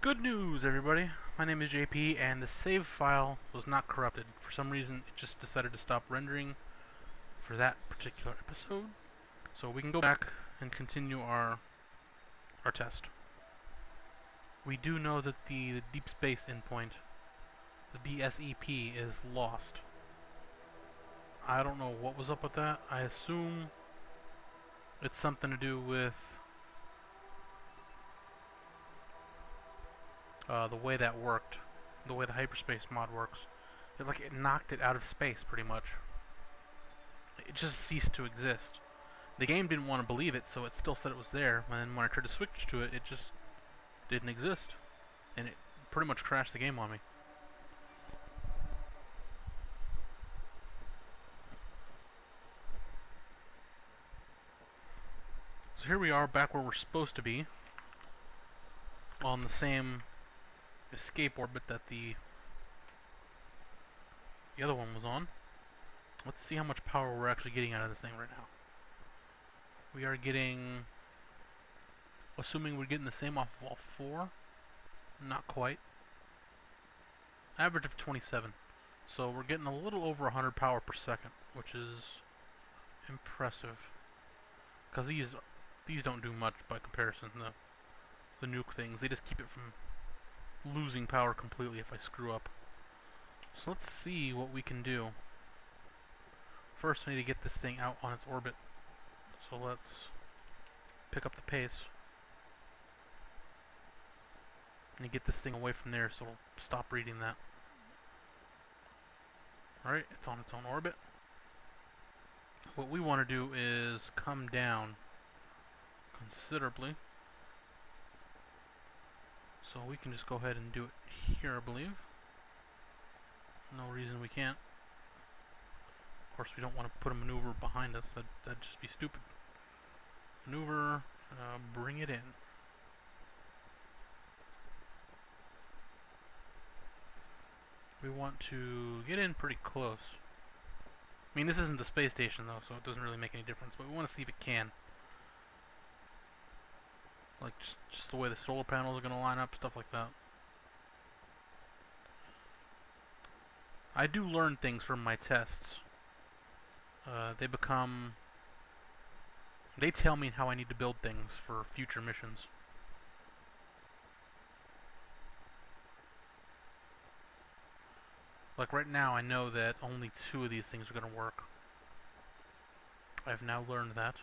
Good news, everybody. My name is JP, and the save file was not corrupted. For some reason, it just decided to stop rendering for that particular episode. So we can go back and continue our test. We do know that the deep space endpoint, the DSEP, is lost. I don't know what was up with that. I assume it's something to do with the way that worked, the way the hyperspace mod works. It knocked it out of space, pretty much. It just ceased to exist. The game didn't want to believe it, so it still said it was there. And then when I tried to switch to it, it just didn't exist. And it pretty much crashed the game on me. So here we are, back where we're supposed to be. On the same escape orbit that the other one was on. Let's see how much power we're actually getting out of this thing right now. We are getting... Assuming we're getting the same off of all four. Not quite. Average of 27. So we're getting a little over 100 power per second, which is impressive. Because these don't do much by comparison. The nuke things, they just keep it from losing power completely if I screw up. So let's see what we can do. First, I need to get this thing out on its orbit. So let's pick up the pace. And get this thing away from there so it'll stop reading that. Alright, it's on its own orbit. What we want to do is come down considerably. So we can just go ahead and do it here, I believe. No reason we can't. Of course, we don't want to put a maneuver behind us. That'd just be stupid. Maneuver, bring it in. We want to get in pretty close. I mean, this isn't the space station, though, so it doesn't really make any difference, but we want to see if it can. Like, just the way the solar panels are going to line up, stuff like that. I do learn things from my tests. They tell me how I need to build things for future missions. Like right now, I know that only 2 of these things are going to work. I've now learned that.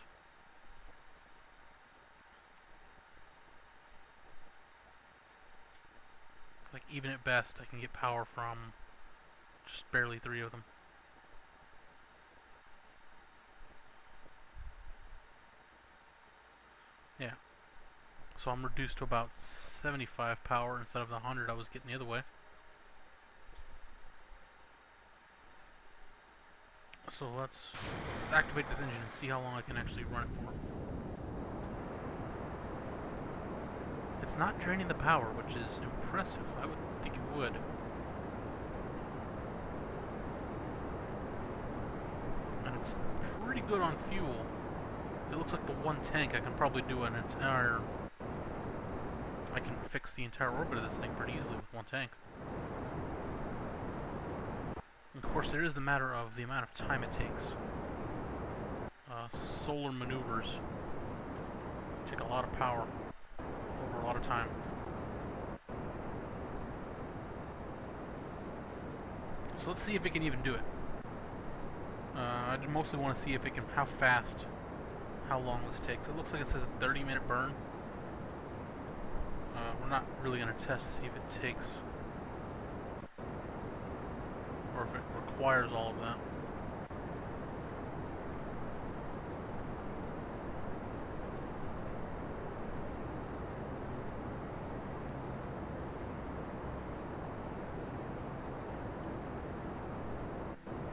Like even at best, I can get power from just barely 3 of them. Yeah. So I'm reduced to about 75 power instead of the 100 I was getting the other way. So let's activate this engine and see how long I can actually run it for. It's not draining the power, which is impressive. I would think it would. And it's pretty good on fuel. It looks like the one tank I can probably do an entire... I can fix the entire orbit of this thing pretty easily with one tank. And of course, there is the matter of the amount of time it takes. Solar maneuvers take a lot of power over a lot of time. So let's see if it can even do it. I mostly want to see if it can, how fast, how long this takes. It looks like it says a 30-minute burn. We're not really going to test to see if it takes, or if it requires all of that.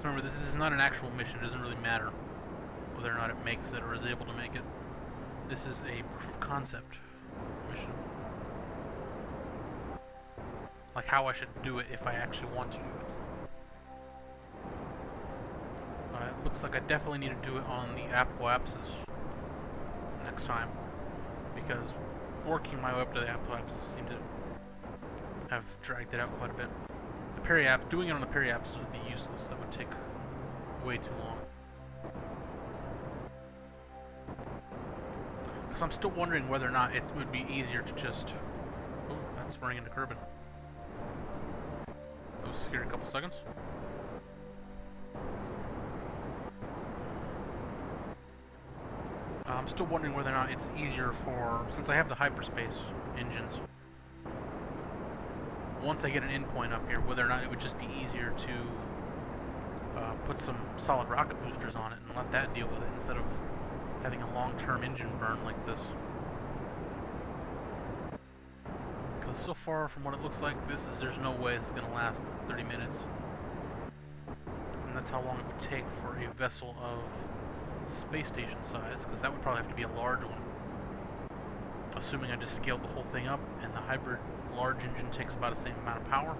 So remember, this is not an actual mission. It doesn't really matter whether or not it makes it or is able to make it. This is a proof of concept mission. Like how I should do it if I actually want to do it. It looks like I definitely need to do it on the apoapsis next time, because working my way up to the apoapsis seemed to have dragged it out quite a bit. The periaps, doing it on the periaps would be useless. That would take way too long. Because I'm still wondering whether or not it would be easier to just... Oh, that's running into Kerbal. That was scary a couple seconds. I'm still wondering whether or not it's easier for... Since I have the hyperspace engines, once I get an endpoint up here, whether or not it would just be easier to put some solid rocket boosters on it and let that deal with it instead of having a long-term engine burn like this. Because so far from what it looks like, there's no way this is going to last 30 minutes. And that's how long it would take for a vessel of space station size, because that would probably have to be a large one. Assuming I just scaled the whole thing up and the hybrid large engine takes about the same amount of power.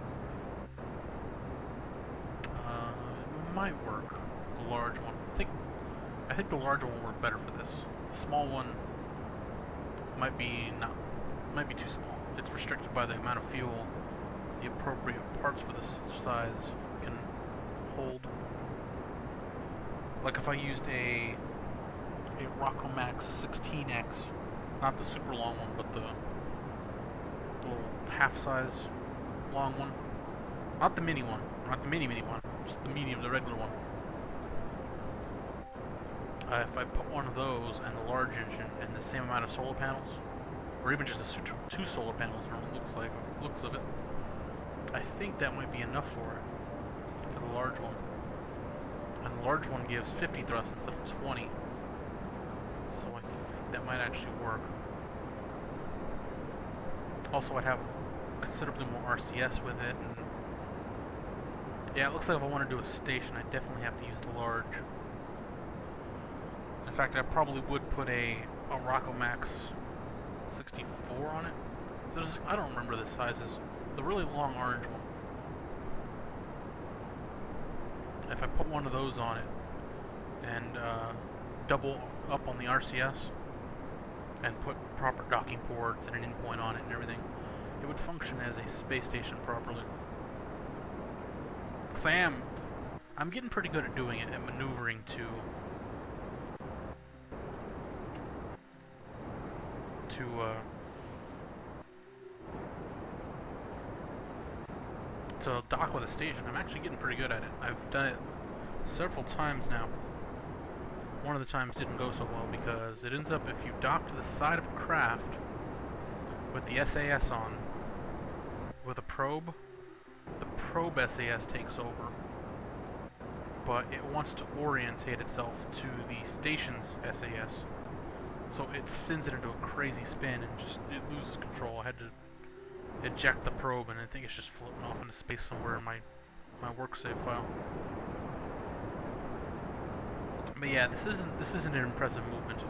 It might work, the large one. I think the large one will work better for this. The small one might be too small. It's restricted by the amount of fuel the appropriate parts for this size can hold. Like if I used a Rockomax 16X, not the super long one, but the little half-size long one, not the mini one, not the mini one, just the medium, the regular one. If I put one of those and the large engine and the same amount of solar panels, or even just two solar panels from the looks of it, I think that might be enough for the large one. And the large one gives 50 thrust instead of 20, so I think that might actually work. Also, I'd have considerably more RCS with it, and yeah, it looks like if I want to do a station, I definitely have to use the large. In fact, I probably would put a Rockomax 64 on it. I don't remember the sizes. The really long orange one. If I put one of those on it and double up on the RCS and put proper docking ports and an endpoint on it and everything, it would function as a space station properly. Because I'm getting pretty good at doing it, at maneuvering to dock with a station. I'm actually getting pretty good at it. I've done it several times now. One of the times didn't go so well because it ends up, if you dock to the side of a craft with the SAS on, with a probe, the probe SAS takes over, but it wants to orientate itself to the station's SAS. So it sends it into a crazy spin and it loses control. I had to eject the probe, and I think it's just floating off into space somewhere in my work save file. But yeah, this isn't an impressive movement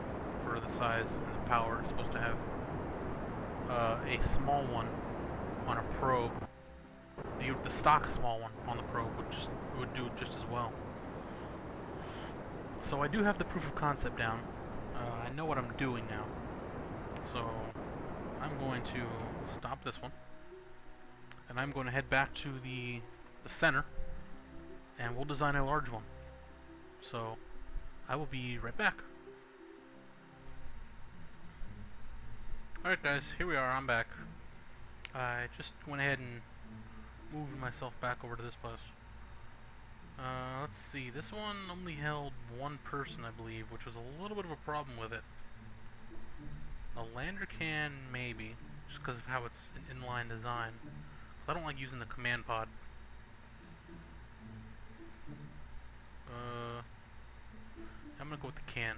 for the size and the power it's supposed to have. A small one on a probe, the stock small one on the probe would do just as well. So I do have the proof of concept down. I know what I'm doing now. So I'm going to stop this one, and I'm going to head back to the center, and we'll design a large one. So I will be right back. Alright guys, here we are, I'm back. I just went ahead and moved myself back over to this place. Let's see, this one only held one person, I believe, which was a little bit of a problem with it. A lander can, maybe, just because of how it's an inline design. I don't like using the command pod. I'm gonna go with the can.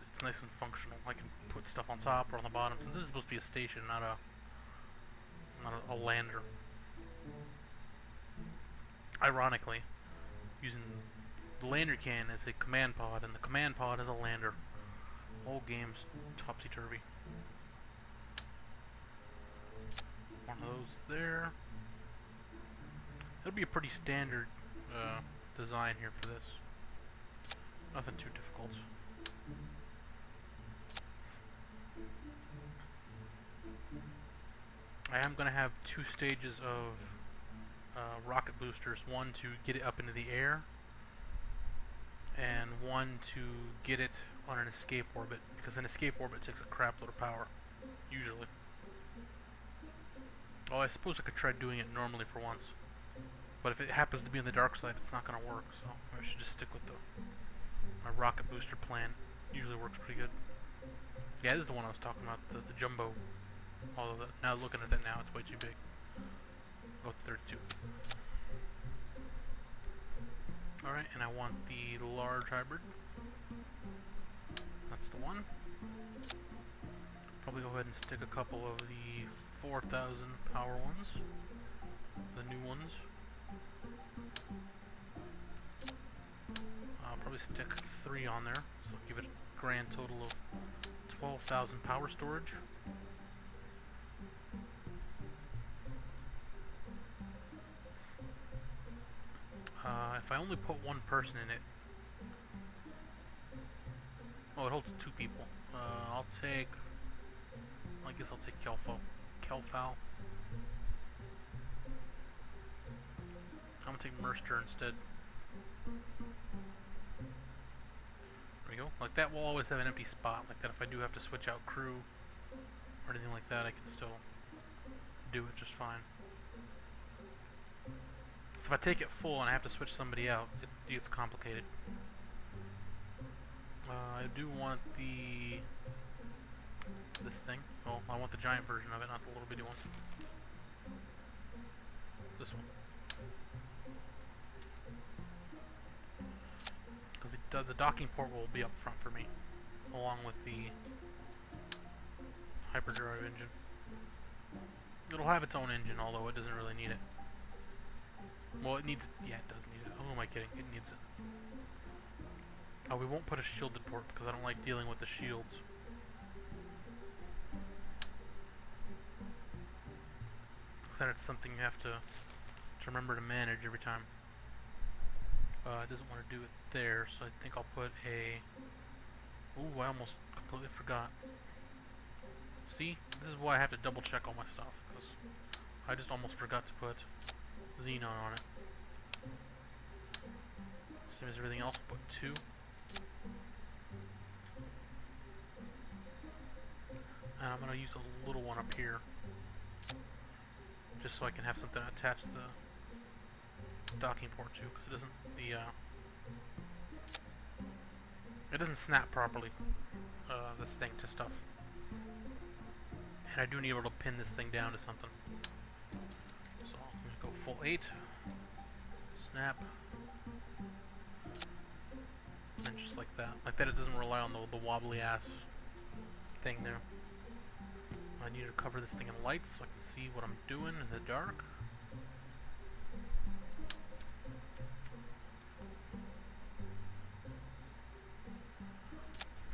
It's nice and functional. I can put stuff on top or on the bottom, since this is supposed to be a station, not a lander. Ironically, using the lander can as a command pod, and the command pod as a lander. Whole game's topsy-turvy. One of those there. It'll be a pretty standard design here for this. Nothing too difficult. I am going to have 2 stages of rocket boosters. One to get it up into the air, and one to get it on an escape orbit, because an escape orbit takes a crap load of power, usually. Well, I suppose I could try doing it normally for once, but if it happens to be on the dark side, it's not going to work, so I should just stick with my rocket booster plan. Usually works pretty good. Yeah, this is the one I was talking about, the jumbo. Although, now looking at it now, it's way too big. Go with 32. Alright, and I want the large hybrid. That's the one. Probably go ahead and stick a couple of the 4,000 power ones. The new ones. I'll probably stick 3 on there, so I'll give it a grand total of 12,000 power storage. If I only put one person in it, oh, it holds 2 people. I guess I'll take Kelfal. I'm gonna take Merster instead. There we go. Like that will always have an empty spot. Like that if I do have to switch out crew or anything like that, I can still do it just fine. So if I take it full and I have to switch somebody out, it gets complicated. I do want this thing. Well, I want the giant version of it, not the little bitty one. This one. Because the docking port will be up front for me, along with the hyperdrive engine. It'll have its own engine, although it doesn't really need it. Well, it needs it. Yeah, it does need it. Who am I kidding? It needs it. Oh, we won't put a shielded port because I don't like dealing with the shields. Then it's something you have to remember to manage every time. It doesn't want to do it there, so I think I'll put a... Ooh, I almost completely forgot. See? This is why I have to double check all my stuff, because I just almost forgot to put Xenon on it. Same as everything else, put 2. And I'm going to use a little one up here, just so I can have something to attach the docking port to, because it doesn't snap properly, this thing, to stuff. And I do need to be able to pin this thing down to something. So I'm going to go full 8, snap, and just like that. Like that, it doesn't rely on the wobbly ass thing there. I need to cover this thing in light so I can see what I'm doing in the dark.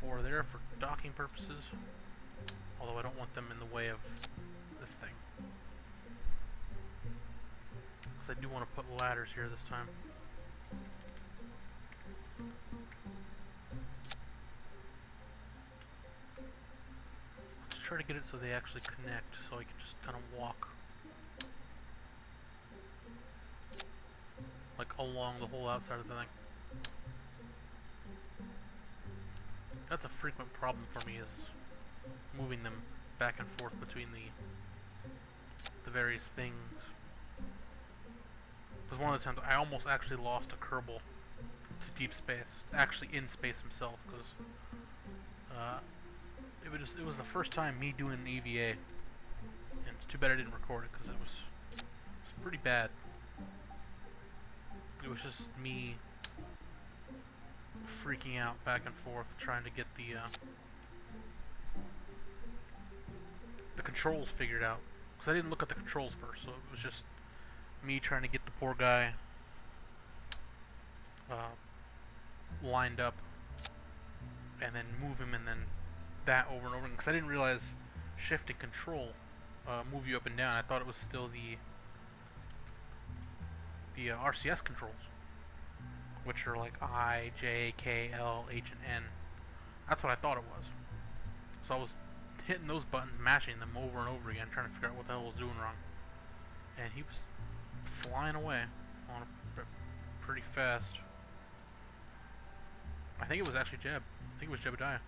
Four there for docking purposes, although I don't want them in the way of this thing, because I do want to put ladders here this time. Let's try to get it so they actually connect, so I can just kind of walk like along the whole outside of the thing. That's a frequent problem for me, is moving them back and forth between the various things. Because one of the times I almost actually lost a Kerbal to deep space, actually in space himself, because it was the first time me doing an EVA, and it's too bad I didn't record it because it was pretty bad. It was just me freaking out back and forth trying to get the controls figured out, because I didn't look at the controls first, so it was just me trying to get the poor guy lined up and then move him, and then that over and over, because I didn't realize shift and control move you up and down. I thought it was still the RCS controls, which are like I, J, K, L, H, and N. That's what I thought it was. So I was hitting those buttons, mashing them over and over again, trying to figure out what the hell I was doing wrong. And he was flying away on a pretty fast. I think it was actually Jeb. I think it was Jebediah.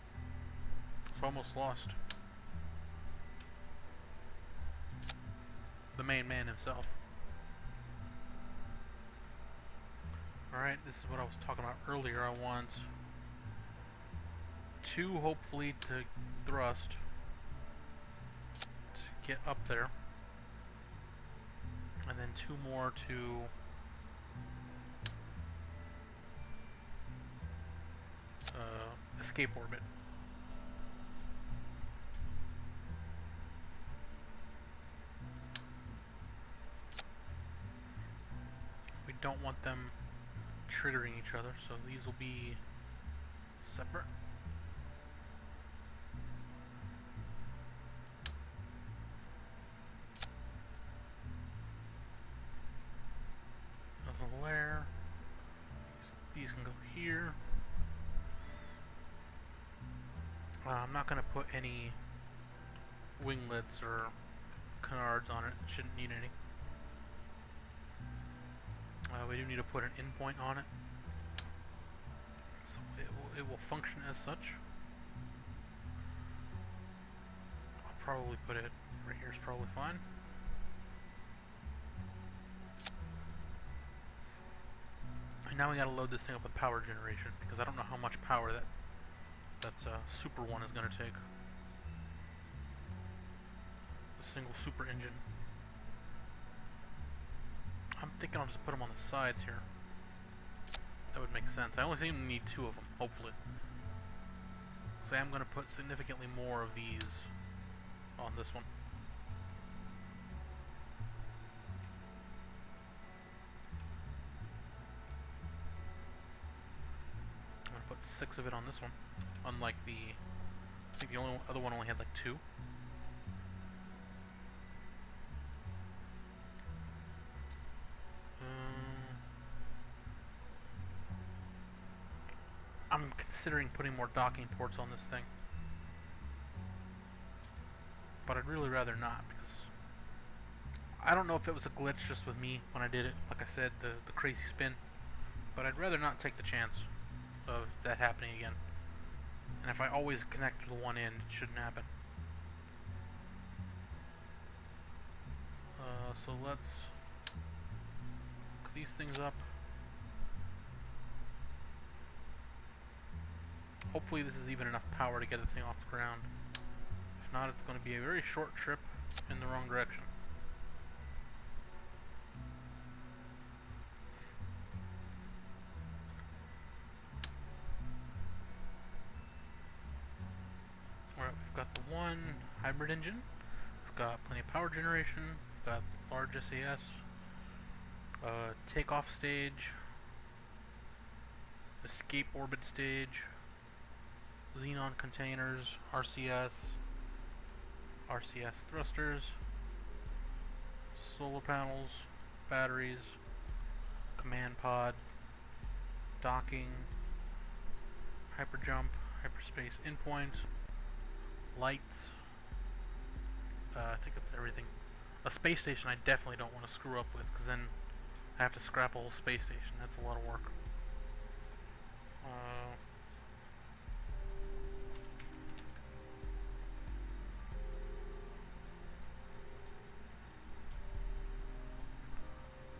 So almost lost. The main man himself. Alright, this is what I was talking about earlier. I want 2 hopefully to thrust to get up there. And then 2 more to escape orbit. We don't want them triggering each other, so these will be separate. Nothing there. These can go here. I'm not going to put any winglets or canards on it. Shouldn't need any. We do need to put an endpoint on it, so it will function as such. I'll probably put it right here. Is probably fine. And now we got to load this thing up with power generation, because I don't know how much power that super one is going to take. The single super engine. I'm thinking I'll just put them on the sides here. That would make sense. I only seem to need 2 of them, hopefully. So I'm going to put significantly more of these on this one. I'm going to put 6 of it on this one. Unlike I think the only other one only had like 2. I'm considering putting more docking ports on this thing, but I'd really rather not, because I don't know if it was a glitch just with me when I did it, like I said, the crazy spin, but I'd rather not take the chance of that happening again. And if I always connect to the one end, it shouldn't happen. So let's hook these things up. Hopefully this is even enough power to get the thing off the ground. If not, it's going to be a very short trip in the wrong direction. Alright, we've got the 1 hybrid engine. We've got plenty of power generation. We've got large SAS. Takeoff stage. Escape orbit stage. Xenon containers. RCS thrusters. Solar panels. Batteries. Command pod. Docking. Hyperjump. Hyperspace endpoint. Lights. I think that's everything. A space station I definitely don't want to screw up with, because then I have to scrap a whole space station. That's a lot of work.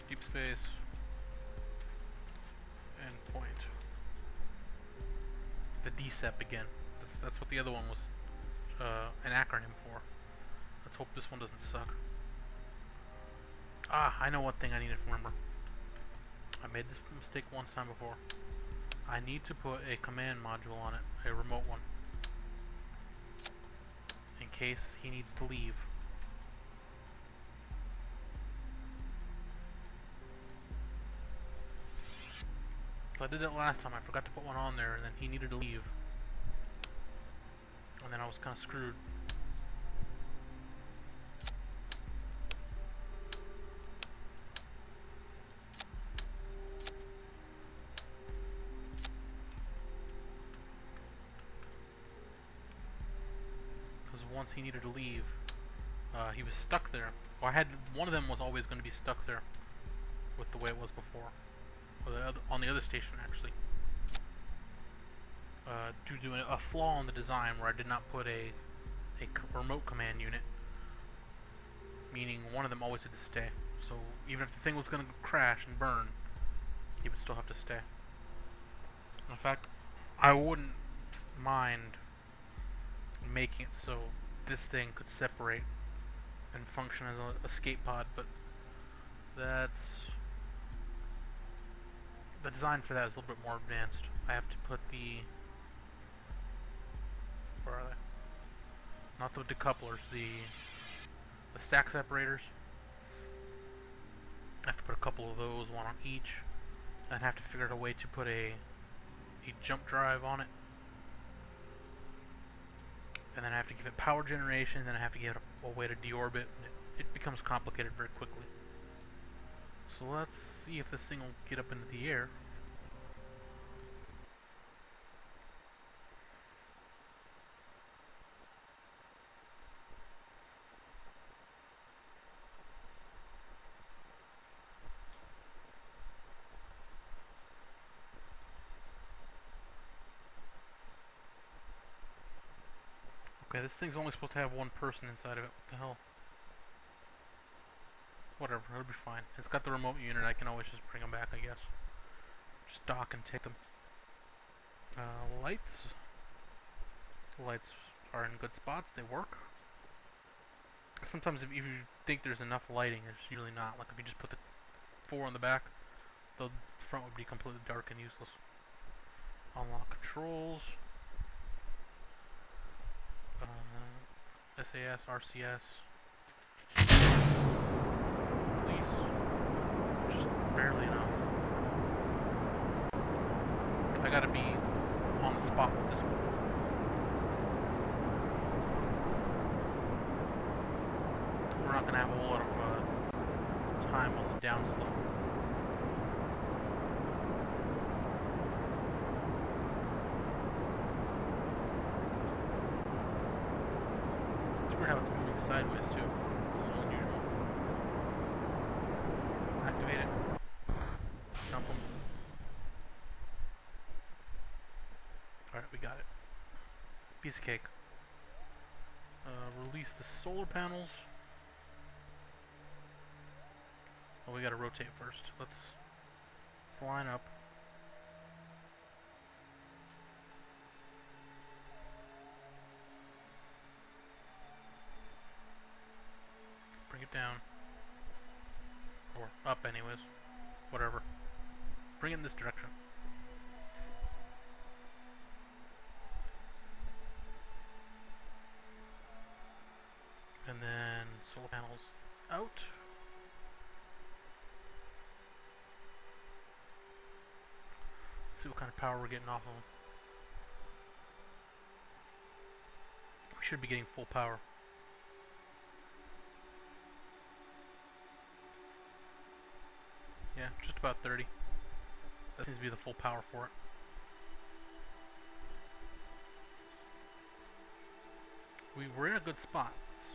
Deep space. Endpoint. The DSEP again. That's what the other one was an acronym for. Let's hope this one doesn't suck. I know one thing I need to remember. I made this mistake once time before. I need to put a command module on it, a remote one, in case he needs to leave. I did it last time. I forgot to put one on there, and then he needed to leave, and then I was kind of screwed. Because once he needed to leave, he was stuck there. Well, I had one of them was always going to be stuck there with the way it was before, or on the other station actually, due to a flaw in the design where I did not put a remote command unit, meaning one of them always had to stay. So even if the thing was going to crash and burn, he would still have to stay. In fact, I wouldn't mind making it so this thing could separate and function as an escape pod, but that's the design for that is a little bit more advanced. I have to put the, where are they? Not the decouplers, the stack separators. I have to put a couple of those, one on each. I'd have to figure out a way to put a jump drive on it, and then I have to give it power generation, and then I have to give it a way to deorbit. It becomes complicated very quickly. So let's see if this thing will get up into the air. Okay, this thing's only supposed to have one person inside of it. What the hell? Whatever, it'll be fine. It's got the remote unit. I can always just bring them back, I guess. Just dock and take them. Lights. Lights are in good spots. They work. Sometimes if you think there's enough lighting, there's usually not. Like if you just put the 4 on the back, the front would be completely dark and useless. Unlock controls. SAS, RCS. Release. Just barely enough. I gotta be on the spot with this one. We're not gonna have a whole lot of time on the downslope. It's weird how it's moving sideways too. It's a little unusual. Activate it. Dump them. Alright, we got it. Piece of cake. Release the solar panels. Well, we gotta rotate first. Let's line up. Bring it down. Or up anyways. Whatever. Bring it in this direction. And then solar panels out. Let's see what kind of power we're getting off of them. We should be getting full power. Yeah, just about 30. That seems to be the full power for it. We're in a good spot. It's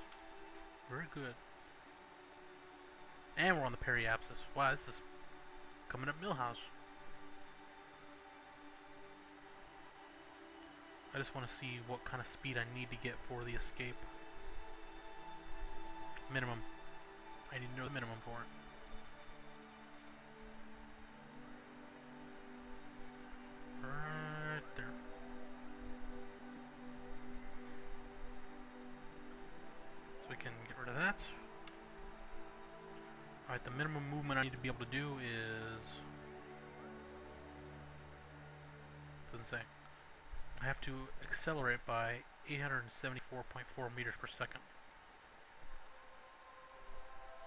very good. And we're on the periapsis. Wow, this is coming up Millhouse. I just want to see what kind of speed I need to get for the escape. Minimum. I need to know the minimum for it. Right there. So we can get rid of that. Alright, the minimum movement I need to be able to do is... doesn't say. I have to accelerate by 874.4 meters per second.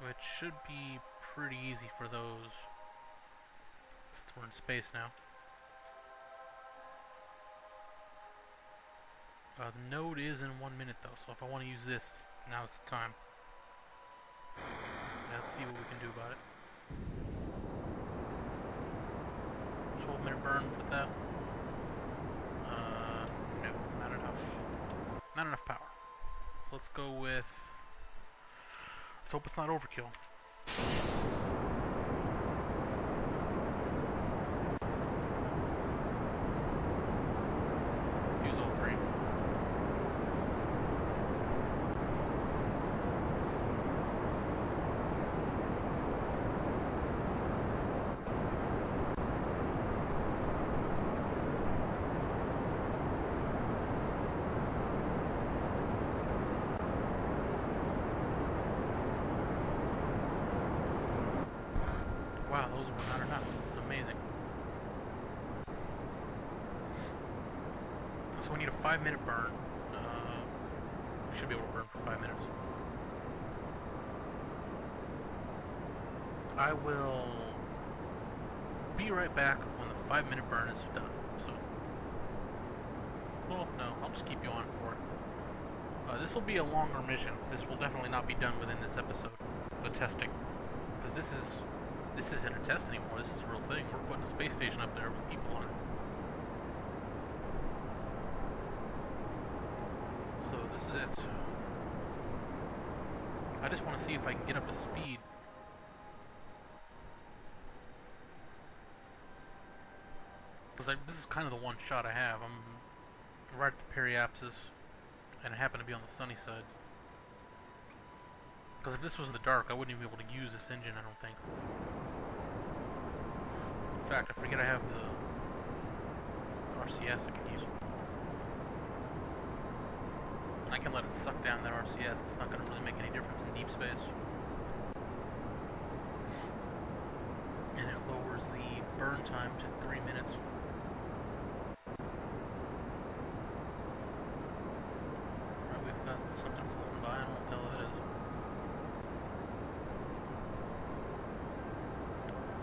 Which should be pretty easy for those, since we're in space now. The node is in 1 minute though, so if I want to use this, now's the time. Let's see what we can do about it. 12-minute burn for that. No, not enough. Not enough power. So let's go with... Let's hope it's not overkill. Let's use all three. Wow, those were not enough. It's amazing. So we need a 5-minute burn. We should be able to burn for 5 minutes. I will be right back when the 5-minute burn is done. So, well, no, I'll just keep you on for it. This will be a longer mission. This will definitely not be done within this episode. The testing, because this isn't a test anymore. This is a real thing. We're putting a space station up there with people on it. So this is it. I just want to see if I can get up to speed. Because this is kind of the one shot I have. I'm right at the periapsis, and I happen to be on the sunny side. Because if this was in the dark, I wouldn't even be able to use this engine, I don't think. In fact, I forget I have the RCS I can use. I can let it suck down that RCS. It's not going to really make any difference in deep space. And it lowers the burn time to 3 minutes. Alright, we've got something floating by. I don't know what the hell that is.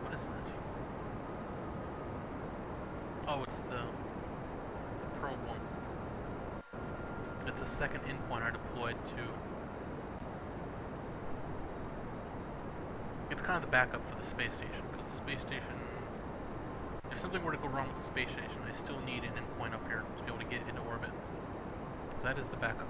What is that? Oh, it's the probe one. It's a second endpoint I deployed to... It's kind of the backup for the space station, because the space station... If something were to go wrong with the space station, I still need an endpoint up here to be able to get into orbit. That is the backup.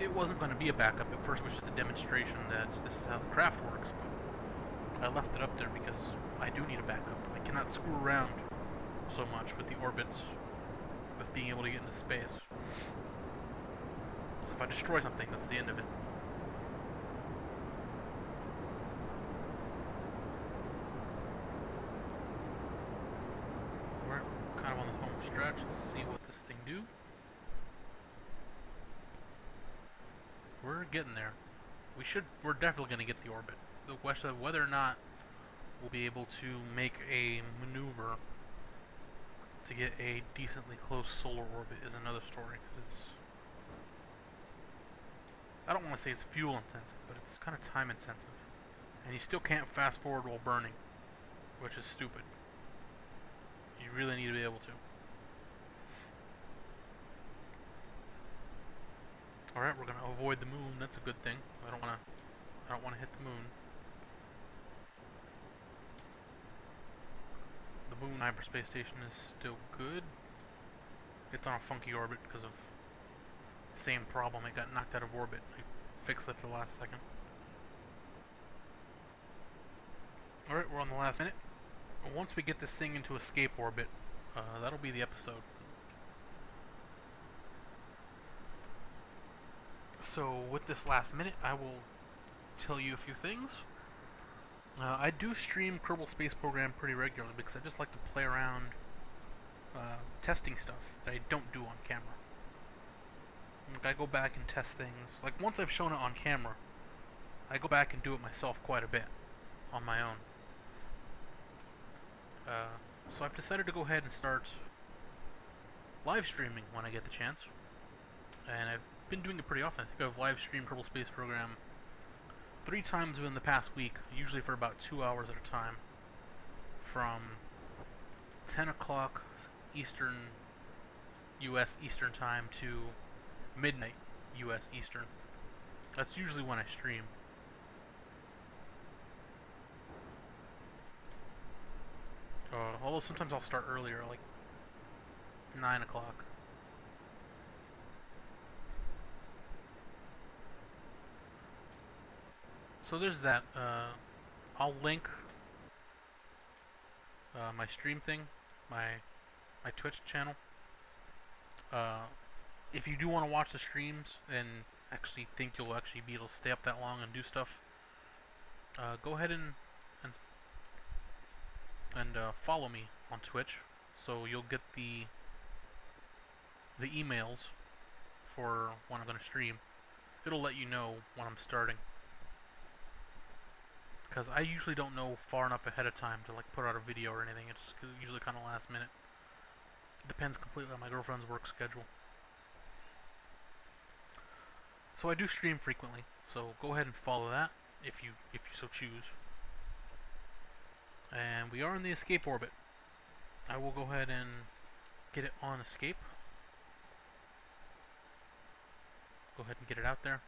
It wasn't going to be a backup. At first it was just a demonstration that this is how the craft works, but I left it up there because I do need a backup. I cannot screw around so much with the orbits, with being able to get into space. So if I destroy something, that's the end of it. We're kind of on the home stretch. Let's see what this thing do. We're getting there. We're definitely going to get the orbit. The question of whether or not we'll be able to make a maneuver to get a decently close solar orbit is another story, because I don't want to say it's fuel intensive, but it's kind of time intensive. And you still can't fast forward while burning, which is stupid. You really need to be able to. Alright, we're gonna avoid the moon. That's a good thing. I don't wanna hit the moon. The moon hyperspace station is still good. It's on a funky orbit because of the same problem. It got knocked out of orbit. I fixed it at the last second. Alright, we're on the last minute. Once we get this thing into escape orbit, that'll be the episode. So with this last minute, I will tell you a few things. I do stream Kerbal Space Program pretty regularly because I just like to play around testing stuff that I don't do on camera. Like, I go back and test things. Like, once I've shown it on camera, I go back and do it myself quite a bit on my own. So I've decided to go ahead and start live streaming when I get the chance. And I've been doing it pretty often. I think I've live streamed Kerbal Space Program 3 times within the past week, usually for about 2 hours at a time, from 10 o'clock Eastern, US Eastern time to midnight US Eastern. That's usually when I stream. Although sometimes I'll start earlier, like 9 o'clock. So there's that. I'll link my stream thing, my Twitch channel. Uh, if you do want to watch the streams and actually think you'll actually be able to stay up that long and do stuff, go ahead and, follow me on Twitch, so you'll get the emails for when I'm going to stream. It'll let you know when I'm starting, because I usually don't know far enough ahead of time to like put out a video or anything. It's usually kind of last minute. It depends completely on my girlfriend's work schedule. So I do stream frequently, so go ahead and follow that if you so choose. And we are in the escape orbit. I will go ahead and get it on escape. Go ahead and get it out there.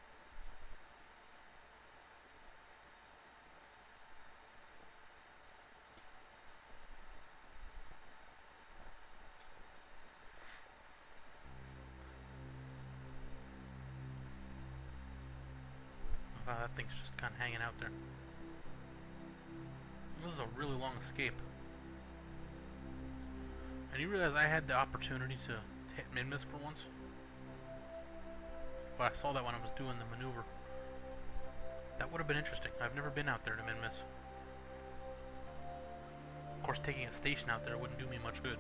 That thing's just kind of hanging out there. This is a really long escape. And you realize I had the opportunity to hit min-miss for once? Well, I saw that when I was doing the maneuver. That would have been interesting. I've never been out there to min-miss. Of course, taking a station out there wouldn't do me much good.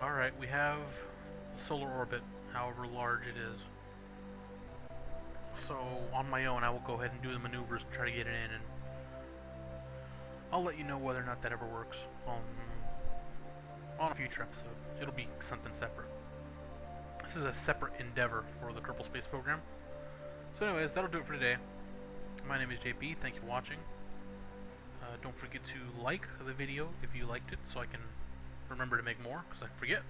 Alright, we have a solar orbit, however large it is. So, on my own, I will go ahead and do the maneuvers and try to get it in, and I'll let you know whether or not that ever works on a future episode. It'll be something separate. This is a separate endeavor for the Kerbal Space Program. So anyways, that'll do it for today. My name is JP, thank you for watching. Don't forget to like the video if you liked it, so I can remember to make more, because I forget.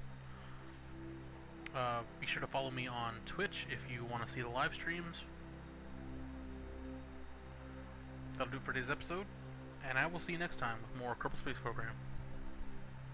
Be sure to follow me on Twitch if you want to see the live streams. That'll do it for today's episode, and I will see you next time with more Kerbal Space Program.